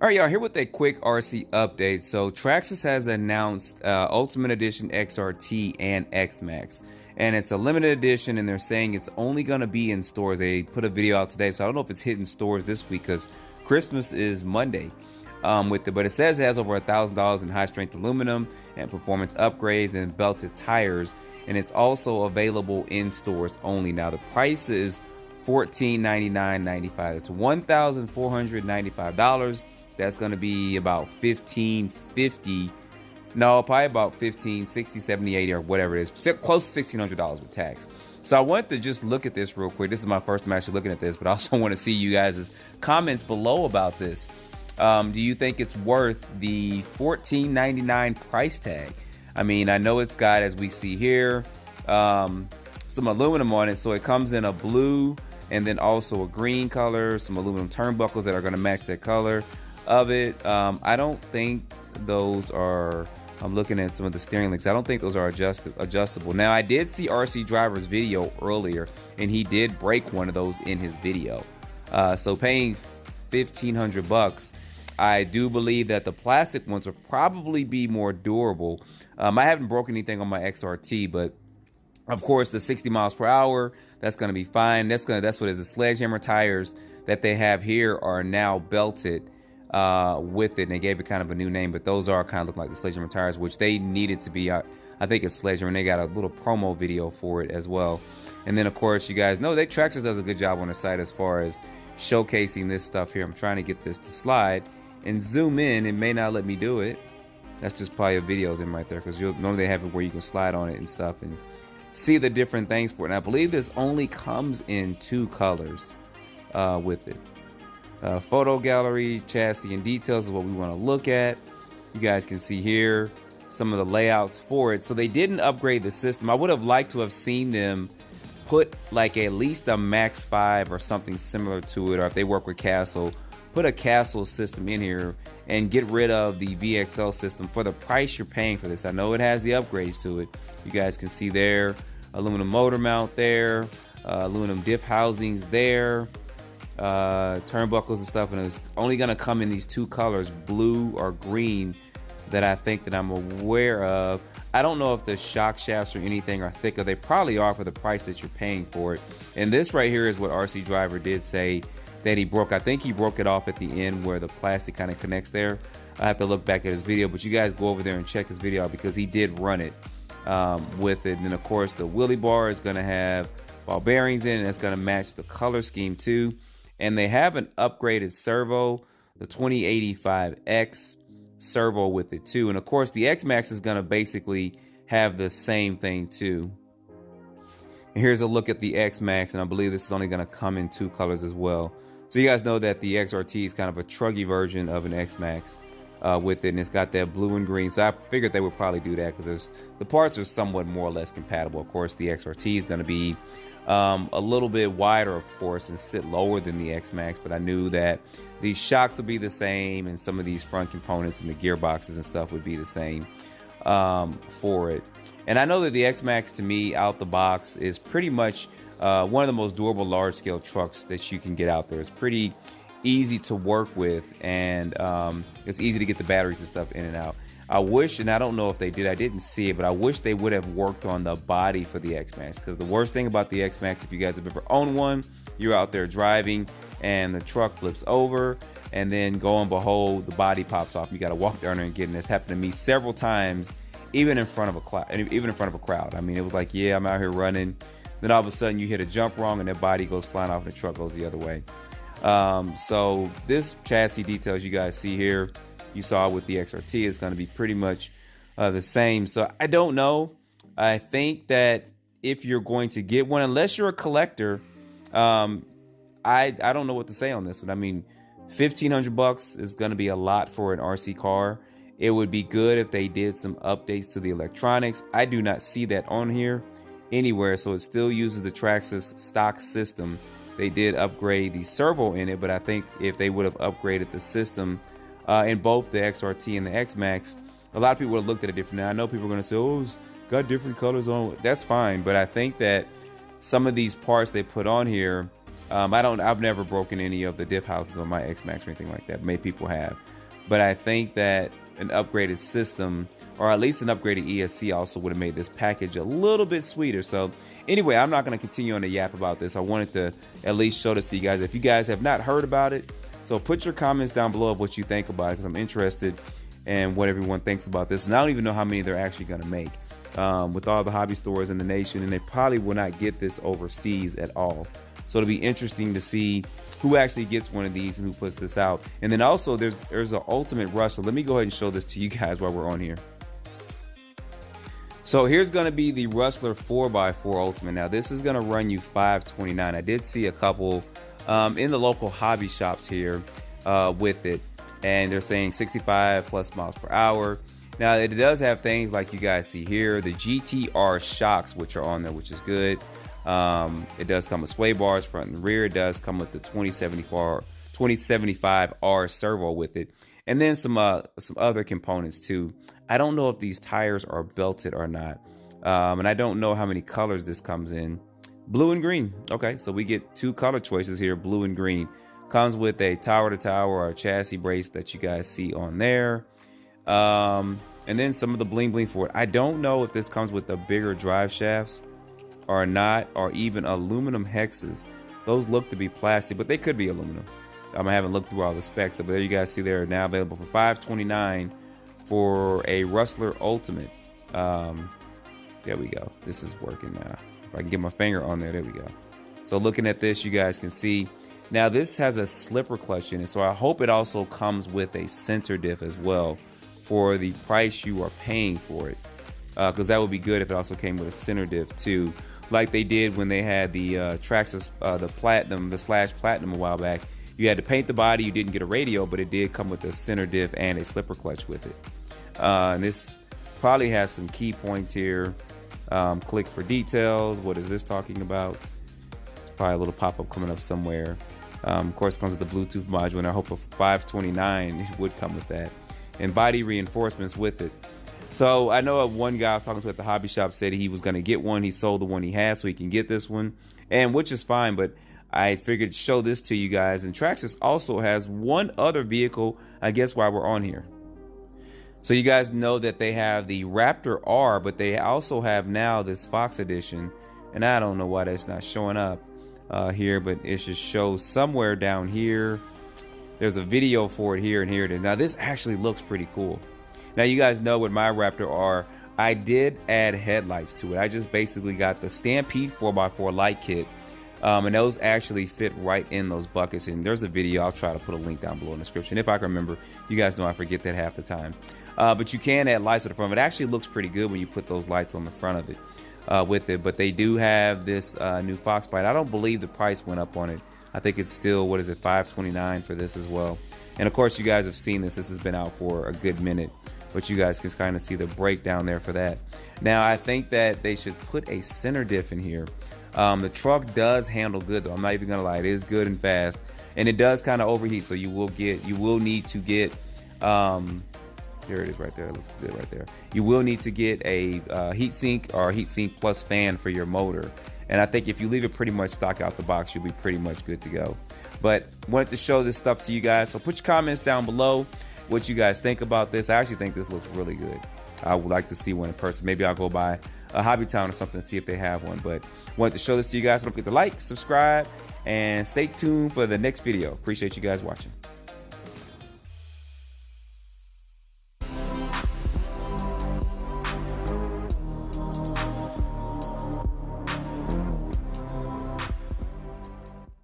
All right, y'all, here with a quick RC update. So Traxxas has announced Ultimate Edition XRT and X-Max. And it's a limited edition, and they're saying it's only going to be in stores. They put a video out today, so I don't know if it's hitting stores this week because Christmas is Monday with it. But it says it has over $1,000 in high-strength aluminum and performance upgrades and belted tires. And it's also available in stores only. Now, the price is $1499.95. It's $1,495. That's going to be about $1,550. No, probably about 15, 60, 70, 80, or whatever it is. Close to $1,600 with tax. So I wanted to just look at this real quick. This is my first time actually looking at this, but I also want to see you guys' comments below about this. Do you think it's worth the $14.99 price tag? I mean, I know it's got, as we see here, some aluminum on it. So it comes in a blue and then also a green color, some aluminum turnbuckles that are going to match that color of it. I don't think those are, I'm looking at some of the steering links, I don't think those are adjustable. Now, I did see RC Driver's video earlier, and he did break one of those in his video. So paying $1,500, I do believe that the plastic ones will probably be more durable. I haven't broken anything on my XRT, but of course the 60 miles per hour, that's going to be fine. That's what is the sledgehammer tires that they have here are now belted with it, and they gave it kind of a new name, but those are kind of look like the sledgehammer tires, which they needed to be. I think it's sledgehammer, and they got a little promo video for it as well. And then of course you guys know that Traxxas does a good job on the site as far as showcasing this stuff here. I'm trying to get this to slide and zoom in. It may not let me do it. That's just probably a video of them right there, because normally they have it where you can slide on it and stuff and see the different things for it. And I believe this only comes in 2 colors with it. Photo gallery, chassis, and details is what we want to look at. You guys can see here some of the layouts for it. So they didn't upgrade the system. I would have liked to have seen them put like at least a Max 5 or something similar to it, or if they work with Castle, put a Castle system in here and get rid of the VXL system for the price you're paying for this. I know it has the upgrades to it. You guys can see there, aluminum motor mount there, aluminum diff housings there, turnbuckles and stuff, and it's only going to come in these 2 colors, blue or green, that I think that I'm aware of. I don't know if the shock shafts or anything are thicker. They probably are for the price that you're paying for it. And this right here is what RC Driver did say that he broke. I think he broke it off at the end where the plastic kind of connects there. I have to look back at his video, but you guys go over there and check his video out because he did run it with it. And then of course the wheelie bar is going to have ball bearings in it, and it's going to match the color scheme too. And they have an upgraded servo, the 2085X servo with it too. And of course the X-Max is going to basically have the same thing too. And here's a look at the X-Max, and I believe this is only going to come in 2 colors as well. So you guys know that the XRT is kind of a truggy version of an X-Max with it, and it's got that blue and green. So I figured they would probably do that because the parts are somewhat more or less compatible. Of course, the XRT is going to be a little bit wider, of course, and sit lower than the X-Max, but I knew that these shocks would be the same, and some of these front components and the gearboxes and stuff would be the same for it. And I know that the X-Max, to me, out the box, is pretty much one of the most durable large-scale trucks that you can get out there. It's pretty easy to work with, and it's easy to get the batteries and stuff in and out. I wish, and I don't know if they did, I didn't see it, but I wish they would have worked on the body for the X-Max, because the worst thing about the X-Max, if you guys have ever owned one, you're out there driving and the truck flips over, and then go and behold, the body pops off. You got to walk down there and get in. This happened to me several times, even in front of a crowd. I mean, it was like, yeah, I'm out here running, then all of a sudden you hit a jump wrong and that body goes flying off and the truck goes the other way. So this chassis details you guys see here, you saw with the XRT, is going to be pretty much the same. So I don't know. I think that if you're going to get one, unless you're a collector, I don't know what to say on this one. I mean, $1,500 is going to be a lot for an RC car. It would be good if they did some updates to the electronics. I do not see that on here anywhere, so it still uses the Traxxas stock system. They did upgrade the servo in it, but I think if they would have upgraded the system in both the XRT and the X-Max, a lot of people would have looked at it differently. I know people are going to say, oh, it's got different colors on. That's fine, but I think that some of these parts they put on here I've never broken any of the diff houses on my X-Max or anything like that. Many people have. But I think that an upgraded system, or at least an upgraded ESC, also would have made this package a little bit sweeter. So anyway, I'm not going to continue on the yap about this. I wanted to at least show this to you guys. If you guys have not heard about it, so put your comments down below of what you think about it, because I'm interested in what everyone thinks about this. And I don't even know how many they're actually going to make with all the hobby stores in the nation, and they probably will not get this overseas at all. So it'll be interesting to see who actually gets one of these and who puts this out. And then also there's an ultimate rush. So let me go ahead and show this to you guys while we're on here. So here's going to be the Rustler 4x4 Ultimate. Now this is going to run you $529. I did see a couple in the local hobby shops here with it, and they're saying 65 plus miles per hour. Now it does have things like you guys see here, the GTR shocks, which are on there, which is good. It does come with sway bars front and rear. It does come with the 2075R servo with it, and then some other components too. I don't know if these tires are belted or not, and I don't know how many colors this comes in. Blue and green. Okay, so we get two color choices here, blue and green. Comes with a tower to tower or a chassis brace that you guys see on there, and then some of the bling bling for it. I don't know if this comes with the bigger drive shafts or not, or even aluminum hexes. Those look to be plastic, but they could be aluminum. I haven't looked through all the specs, but there you guys see they're now available for $529 for a Rustler Ultimate. There we go. This is working now. If I can get my finger on there, there we go. So looking at this, you guys can see now this has a slipper clutch in it, so I hope it also comes with a center diff as well for the price you are paying for it, because that would be good if it also came with a center diff too, like they did when they had the Traxxas, the Platinum, the Slash Platinum a while back. You had to paint the body, you didn't get a radio, but it did come with a center diff and a slipper clutch with it. And this probably has some key points here. Click for details. What is this talking about? It's probably a little pop-up coming up somewhere. Of course, it comes with the Bluetooth module, and I hope for $529 it would come with that. And body reinforcements with it. So I know one guy I was talking to at the hobby shop said he was going to get one. He sold the one he has so he can get this one, and which is fine, but I figured to show this to you guys. And Traxxas also has one other vehicle, I guess, while we're on here. So you guys know that they have the Raptor R, but they also have now this Fox edition, and I don't know why that's not showing up here, but it should show somewhere down here. There's a video for it here, and here it is. Now this actually looks pretty cool. Now you guys know with my Raptor R, I did add headlights to it. I just basically got the Stampede 4x4 light kit, and those actually fit right in those buckets. And there's a video, I'll try to put a link down below in the description if I can remember. You guys know I forget that half the time. But you can add lights to the front. It actually looks pretty good when you put those lights on the front of it with it. But they do have this new Fox bite. I don't believe the price went up on it. I think it's still, what is it, $529 for this as well. And of course you guys have seen this. This has been out for a good minute, but you guys can kind of see the breakdown there for that. Now I think that they should put a center diff in here. The truck does handle good though. I'm not even gonna lie, it is good and fast, and it does kind of overheat. So you will need to get there it is right there. It looks good right there. You will need to get a heat sink or a heat sink plus fan for your motor. And I think if you leave it pretty much stock out the box, you'll be pretty much good to go. But wanted to show this stuff to you guys. So put your comments down below what you guys think about this. I actually think this looks really good. I would like to see one in person. Maybe I'll go by a Hobby Town or something and see if they have one. But wanted to show this to you guys. Don't forget to like, subscribe, and stay tuned for the next video. Appreciate you guys watching.